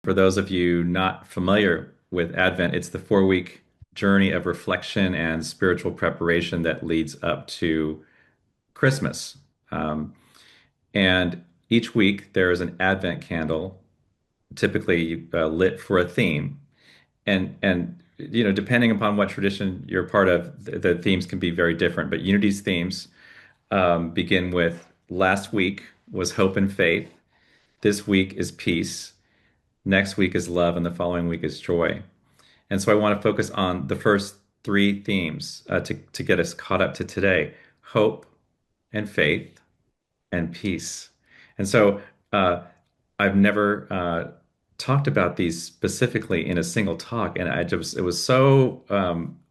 For those of you not familiar with Advent, it's the 4 week journey of reflection and spiritual preparation that leads up to Christmas. Um, and each week there is an Advent candle, typically lit for a theme. And depending upon what tradition you're part of, the themes can be very different. But Unity's themes begin with last week was hope and faith. This week is peace. Next week is love, and the following week is joy. And so I want to focus on the first three themes to get us caught up to today: hope and faith and peace. And so I've never talked about these specifically in a single talk, and it was so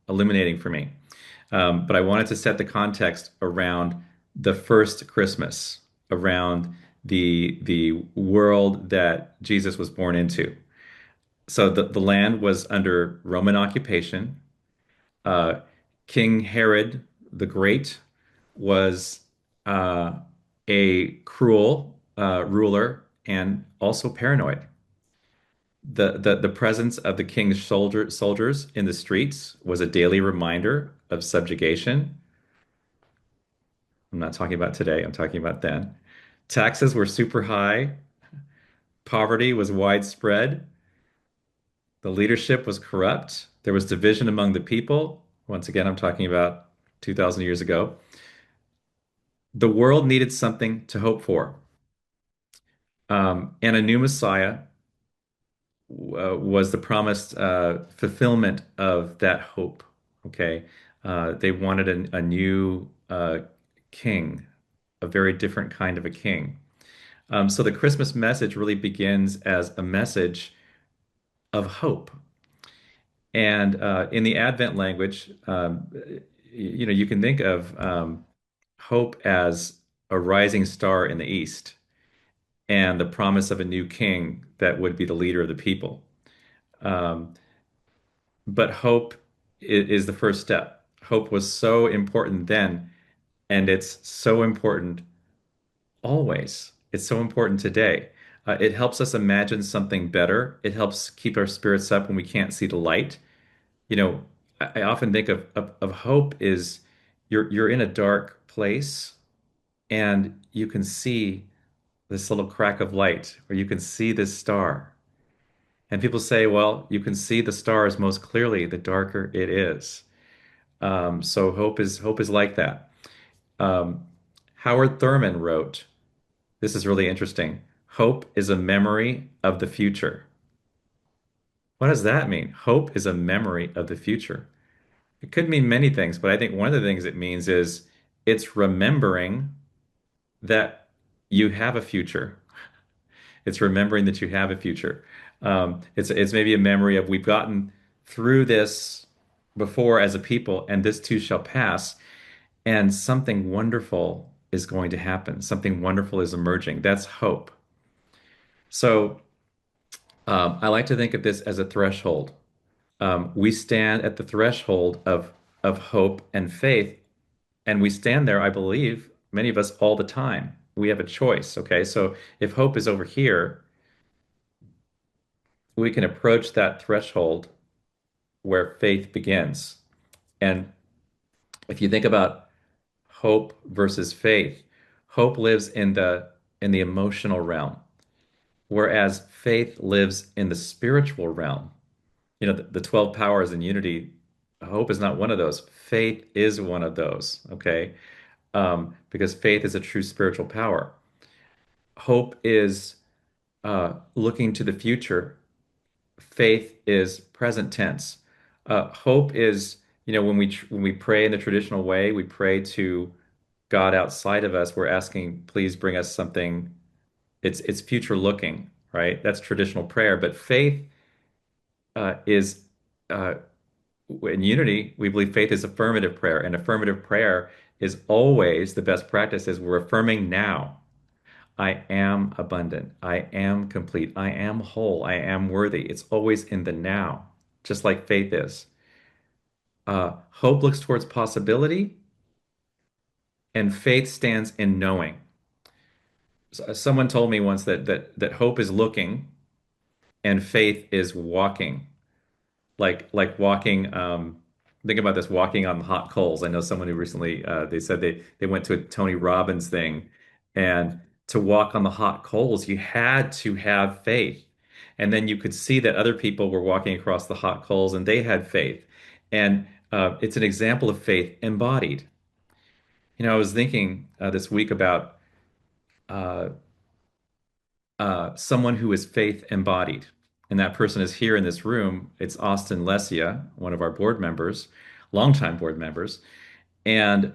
illuminating for me. But I wanted to set the context around the first Christmas, around the world that Jesus was born into. So the land was under Roman occupation. Uh, King Herod the Great was uh, a cruel ruler and also paranoid. The presence of the king's soldiers in the streets was a daily reminder of subjugation. I'm not talking about today, I'm talking about then. Taxes were super high, poverty was widespread, the leadership was corrupt, there was division among the people. Once again, I'm talking about 2,000 years ago. The world needed something to hope for. And a new Messiah was the promised fulfillment of that hope. Okay. They wanted a new king, a very different kind of a king. So the Christmas message really begins as a message of hope. And in the Advent language, you can think of hope as a rising star in the east and the promise of a new king that would be the leader of the people. Um, but hope is the first step. Hope was so important then, and it's so important always. It's so important today. It helps us imagine something better. It helps keep our spirits up when we can't see the light. I often think of hope is you're in a dark place and you can see this little crack of light, or you can see this star. And people say, well, you can see the stars most clearly the darker it is. So hope is like that. Um, Howard Thurman wrote, this is really interesting. Hope is a memory of the future. What does that mean? Hope is a memory of the future. It could mean many things, but I think one of the things it means is it's remembering that you have a future. It's remembering that you have a future. It's maybe a memory of we've gotten through this before as a people, and this too shall pass, and something wonderful is going to happen. Something wonderful is emerging. That's hope. So I like to think of this as a threshold. We stand at the threshold of hope and faith, and we stand there, I believe, many of us all the time. We have a choice. Okay, so if hope is over here, we can approach that threshold where faith begins. And if you think about hope versus faith, hope lives in the emotional realm, whereas faith lives in the spiritual realm. The 12 powers in unity, hope is not one of those. Faith is one of those, okay? Because faith is a true spiritual power. Hope is looking to the future. Faith is present tense. Hope is, when we pray in the traditional way, we pray to God outside of us. We're asking, please bring us something. It's future looking, right? That's traditional prayer. But faith is uh, in unity. We believe faith is affirmative prayer, and affirmative prayer is always the best practice. Is we're affirming now. I am abundant. I am complete. I am whole. I am worthy. It's always in the now, just like faith is. Hope looks towards possibility, and faith stands in knowing. Someone told me once that hope is looking, and faith is walking. Like walking think about this, walking on hot coals. I know someone who recently they said they went to a Tony Robbins thing, and to walk on the hot coals you had to have faith. And then you could see that other people were walking across the hot coals and they had faith. And it's an example of faith embodied. I was thinking this week about uh, someone who is faith embodied. And that person is here in this room. It's Austin Lesia, one of our board members, longtime board members. And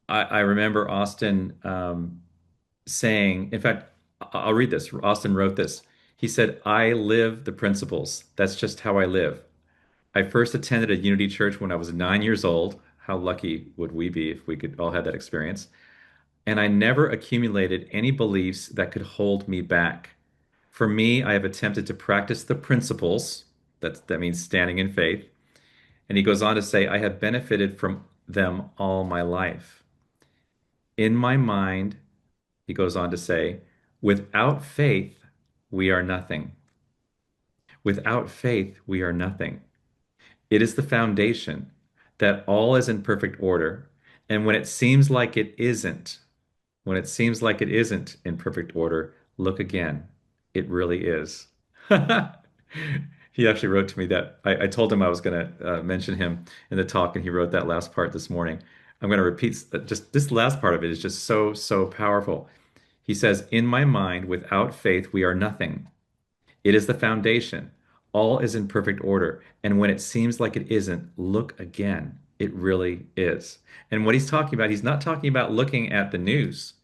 I remember Austin saying, in fact, I'll read this. Austin wrote this. He said, I live the principles. That's just how I live. I first attended a Unity church when I was 9 years old. How lucky would we be if we could all have that experience? And I never accumulated any beliefs that could hold me back. For me, I have attempted to practice the principles. That means standing in faith. And he goes on to say, I have benefited from them all my life. In my mind, he goes on to say, without faith, we are nothing. Without faith, we are nothing. It is the foundation that all is in perfect order. And when it seems like it isn't in perfect order, look again. It really is. He actually wrote to me that I told him I was going to mention him in the talk, and he wrote that last part this morning. I'm going to repeat just this last part of it is just so, so powerful. He says, in my mind, without faith, we are nothing. It is the foundation. All is in perfect order. And when it seems like it isn't, look again. It really is. And what he's talking about, he's not talking about looking at the news.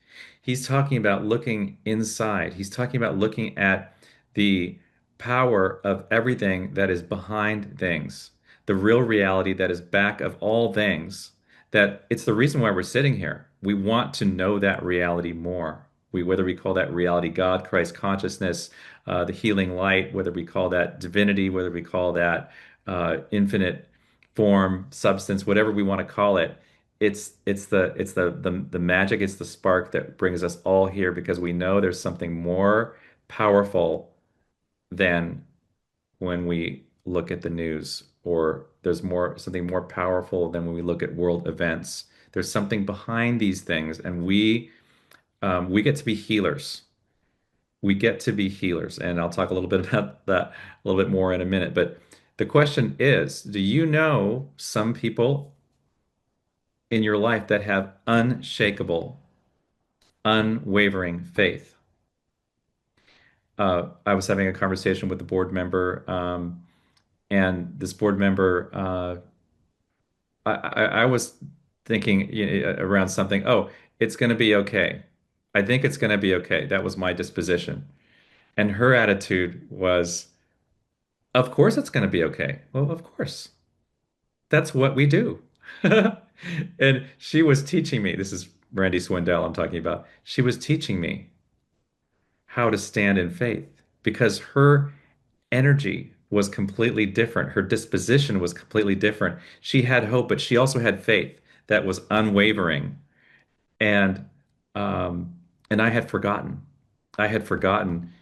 He's talking about looking inside. He's talking about looking at the power of everything that is behind things, the real reality that is back of all things, that it's the reason why we're sitting here. We want to know that reality more. Whether we call that reality God, Christ consciousness, the healing light, whether we call that divinity, whether we call that infinite form, substance, whatever we want to call it, it's the magic, it's the spark that brings us all here because we know there's something more powerful than when we look at the news, or there's something more powerful than when we look at world events. There's something behind these things, and we get to be healers. We get to be healers, and I'll talk a little bit about that a little bit more in a minute. But the question is, do you know some people in your life that have unshakable, unwavering faith? I was having a conversation with a board member, and this board member, I was thinking around something. Oh, it's going to be okay. I think it's going to be okay. That was my disposition. And her attitude was, of course it's going to be okay. Well, of course. That's what we do. And she was teaching me, this is Randy Swindell I'm talking about. She was teaching me how to stand in faith because her energy was completely different. Her disposition was completely different. She had hope, but she also had faith that was unwavering. And um, and I had forgotten. I had forgotten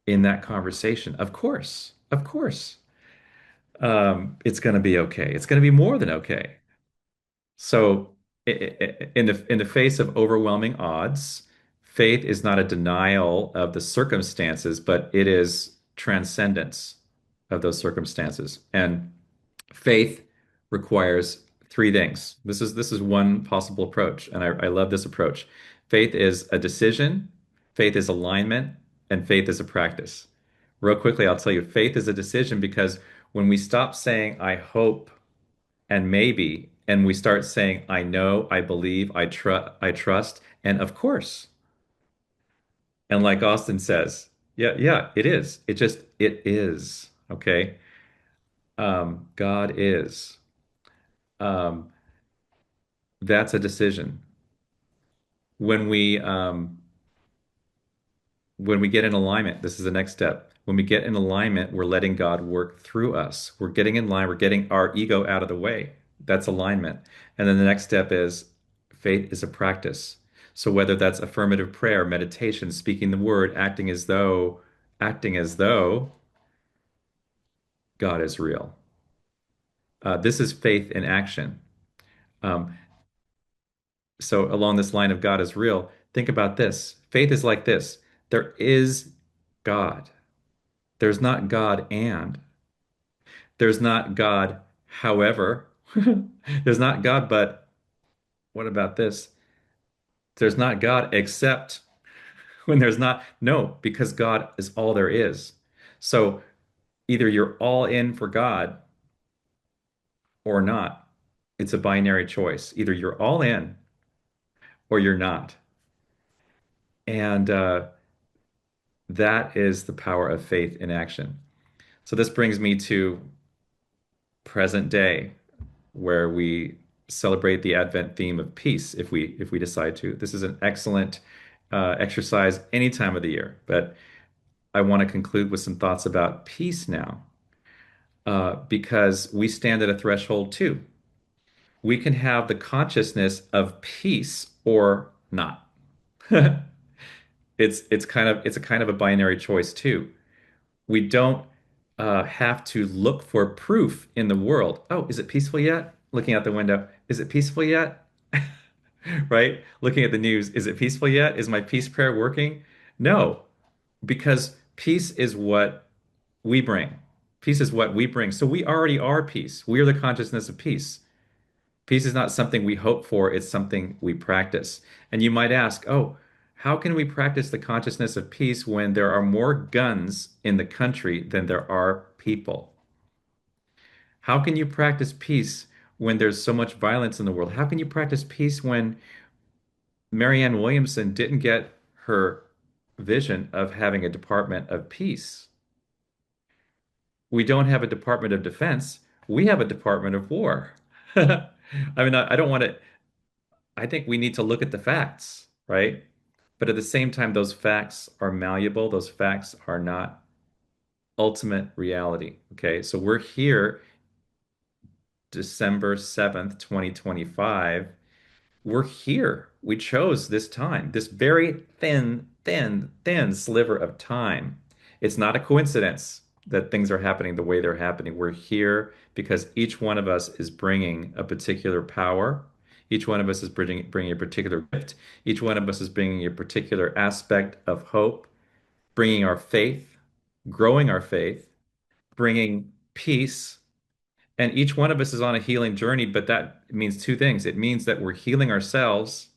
in that conversation. Of course, it's going to be okay. It's going to be more than okay. So, in the face of overwhelming odds, faith is not a denial of the circumstances, but it is transcendence of those circumstances. And faith requires three things. This is one possible approach, and I love this approach. Faith is a decision, faith is alignment, and faith is a practice. Real quickly, I'll tell you, faith is a decision because when we stop saying I hope and maybe, and we start saying I know, I believe, I trust, and of course. And like Austin says, yeah, yeah, it is. It is. Okay. God is. Um, that's a decision. When we get in alignment, this is the next step. When we get in alignment, we're letting God work through us. We're getting in line, we're getting our ego out of the way. That's alignment. And then the next step is faith is a practice. So whether that's affirmative prayer, meditation, speaking the word, acting as though, acting as though God is real. This is faith in action. Um, so, along this line of God is real, think about this. Faith is like this: there is God. There's not God and. There's not God, however. There's not God, but what about this? There's not God except when there's not. No, because God is all there is. So either you're all in for God or not. It's a binary choice. Either you're all in or you're not. And that is the power of faith in action. So this brings me to present day, where we celebrate the Advent theme of peace if we decide to. This is an excellent exercise any time of the year, but I want to conclude with some thoughts about peace now, because we stand at a threshold too. We can have the consciousness of peace or not. It's a kind of a binary choice too. We don't have to look for proof in the world. Oh, is it peaceful yet? Looking out the window, is it peaceful yet? Right? Looking at the news, is it peaceful yet? Is my peace prayer working? No, because peace is what we bring. Peace is what we bring. So we already are peace. We are the consciousness of peace. Peace is not something we hope for, it's something we practice. And you might ask, oh, how can we practice the consciousness of peace when there are more guns in the country than there are people? How can you practice peace when there's so much violence in the world? How can you practice peace when Marianne Williamson didn't get her vision of having a Department of Peace? We don't have a Department of Defense. We have a Department of War. I mean, I don't want to, I think we need to look at the facts, right? But at the same time, those facts are malleable. Those facts are not ultimate reality. Okay. So we're here December 7th, 2025. We're here. We chose this time, this very thin, thin, thin sliver of time. It's not a coincidence that things are happening the way they're happening. We're here because each one of us is bringing a particular power. Each one of us is bringing a particular gift. Each one of us is bringing a particular aspect of hope, bringing our faith, growing our faith, bringing peace. And each one of us is on a healing journey, but that means two things. It means that we're healing ourselves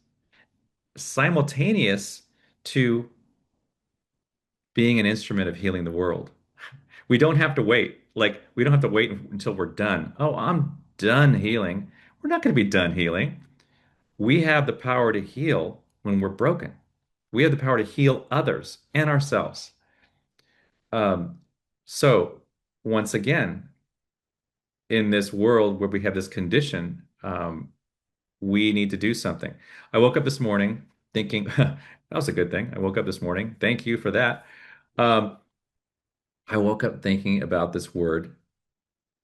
simultaneous to being an instrument of healing the world. We don't have to wait. Like, we don't have to wait until we're done. Oh, I'm done healing. We're not going to be done healing. We have the power to heal when we're broken. We have the power to heal others and ourselves. Um, so, once again, in this world where we have this condition, we need to do something. I woke up this morning thinking, that was a good thing. I woke up this morning. Thank you for that. Um, I woke up thinking about this word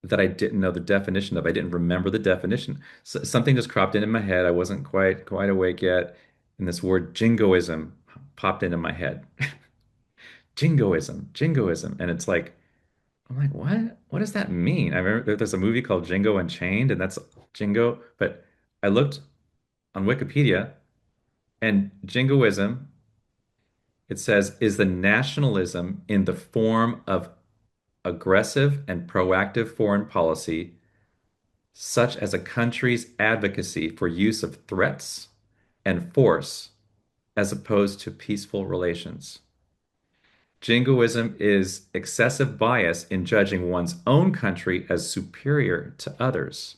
that I didn't know the definition of. I didn't remember the definition. So, something just cropped into my head. I wasn't quite awake yet, and this word jingoism popped into my head. Jingoism, and it's like I'm like, what? What does that mean? I remember there's a movie called Django Unchained, and that's Jingo. But I looked on Wikipedia, and jingoism, it says, is the nationalism in the form of aggressive and proactive foreign policy, such as a country's advocacy for use of threats and force as opposed to peaceful relations. Jingoism is excessive bias in judging one's own country as superior to others,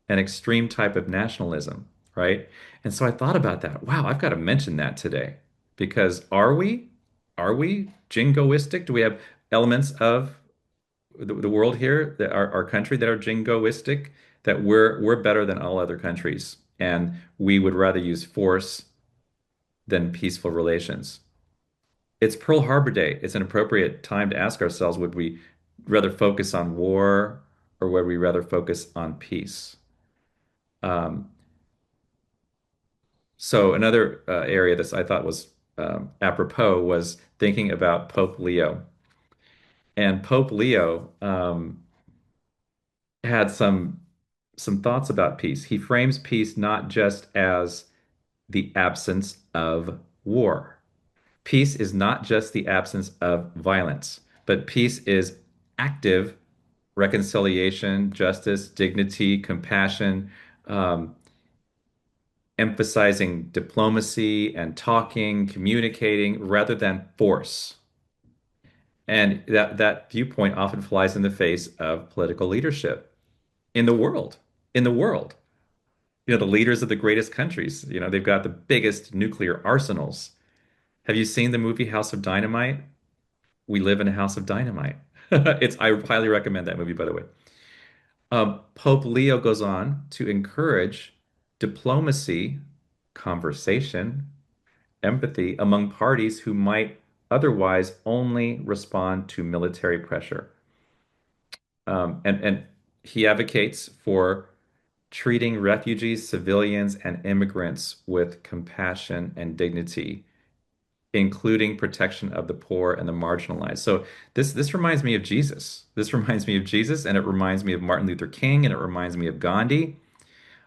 an extreme type of nationalism, right? And so I thought about that. Wow, I've got to mention that today because are we? Are we jingoistic? Do we have elements of the world here, that our country that are jingoistic, that we're better than all other countries, and we would rather use force than peaceful relations? It's Pearl Harbor Day. It's an appropriate time to ask ourselves, would we rather focus on war or would we rather focus on peace? Um, so another area that I thought was apropos was thinking about Pope Leo. And Pope Leo had some thoughts about peace. He frames peace not just as the absence of war. Peace is not just the absence of violence, but peace is active reconciliation, justice, dignity, compassion, um, emphasizing diplomacy and talking, communicating rather than force. And that viewpoint often flies in the face of political leadership in the world. In the world. The leaders of the greatest countries, they've got the biggest nuclear arsenals. Have you seen the movie House of Dynamite? We live in a house of dynamite. I highly recommend that movie, by the way. Pope Leo goes on to encourage diplomacy, conversation, empathy among parties who might otherwise only respond to military pressure. And he advocates for treating refugees, civilians, and immigrants with compassion and dignity, including protection of the poor and the marginalized. So this reminds me of Jesus. This reminds me of Jesus, and it reminds me of Martin Luther King, and it reminds me of Gandhi.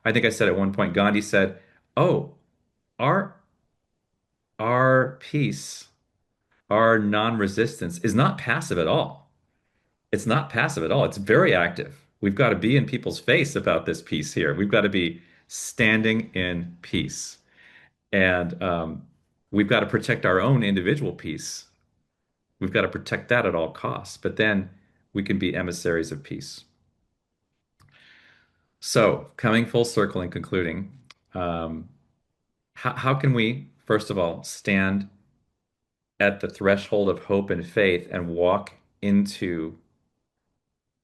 I think I said at one point, Gandhi said, "Oh, our our peace, our non-resistance is not passive at all. It's not passive at all. It's very active. We've got to be in people's face about this peace here. We've got to be standing in peace, and we've got to protect our own individual peace. We've got to protect that at all costs. But then we can be emissaries of peace." So, coming full circle and concluding, um, how can we, first of all, stand at the threshold of hope and faith and walk into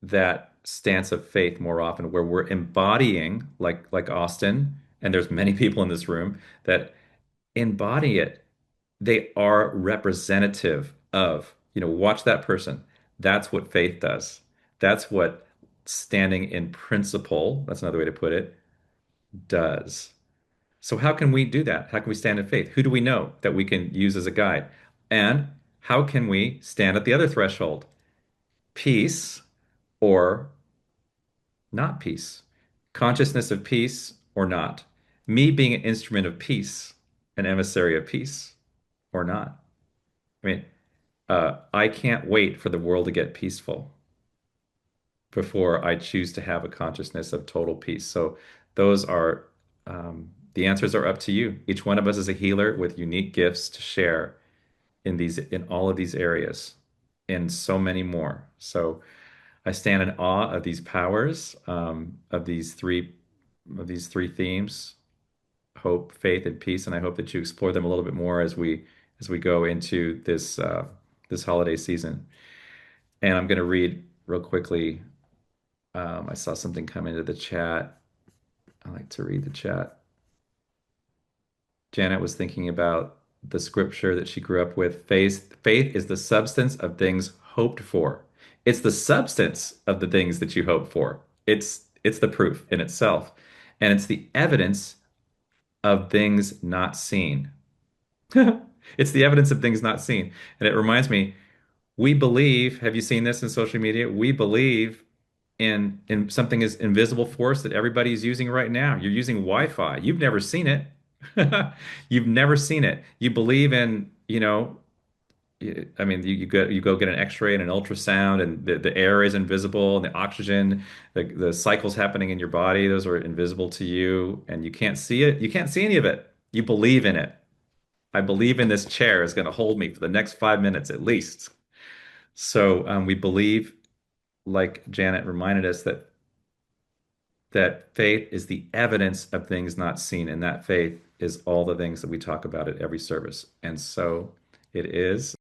that stance of faith more often, where we're embodying, like Austin, and there's many people in this room that embody it. They are representative of, watch that person. That's what faith does. That's what standing in principle, that's another way to put it, does. So how can we do that? How can we stand in faith? Who do we know that we can use as a guide? And how can we stand at the other threshold? Peace or not peace? Consciousness of peace or not? Me being an instrument of peace, an emissary of peace or not? I mean, I can't wait for the world to get peaceful before I choose to have a consciousness of total peace. So those are the answers are up to you. Each one of us is a healer with unique gifts to share in all of these areas and so many more. So I stand in awe of these powers, of these three themes, hope, faith, and peace, and I hope that you explore them a little bit more as we go into this holiday season. And I'm going to read real quickly. I saw something come into the chat. I like to read the chat. Janet was thinking about the scripture that she grew up with. Faith is the substance of things hoped for. It's the substance of the things that you hope for. It's the proof in itself. And it's the evidence of things not seen. It's the evidence of things not seen. And it reminds me, we believe, have you seen this in social media? We believe in something as invisible force that everybody's using right now. You're using Wi-Fi. You've never seen it. You've never seen it. You believe in, I mean, you go get an X-ray and an ultrasound, and the air is invisible, and the oxygen, the cycles happening in your body, those are invisible to you, and you can't see it. You can't see any of it. You believe in it. I believe in this chair is going to hold me for the next 5 minutes at least. So we believe, like Janet reminded us, that faith is the evidence of things not seen, and that faith is all the things that we talk about at every service. And so it is.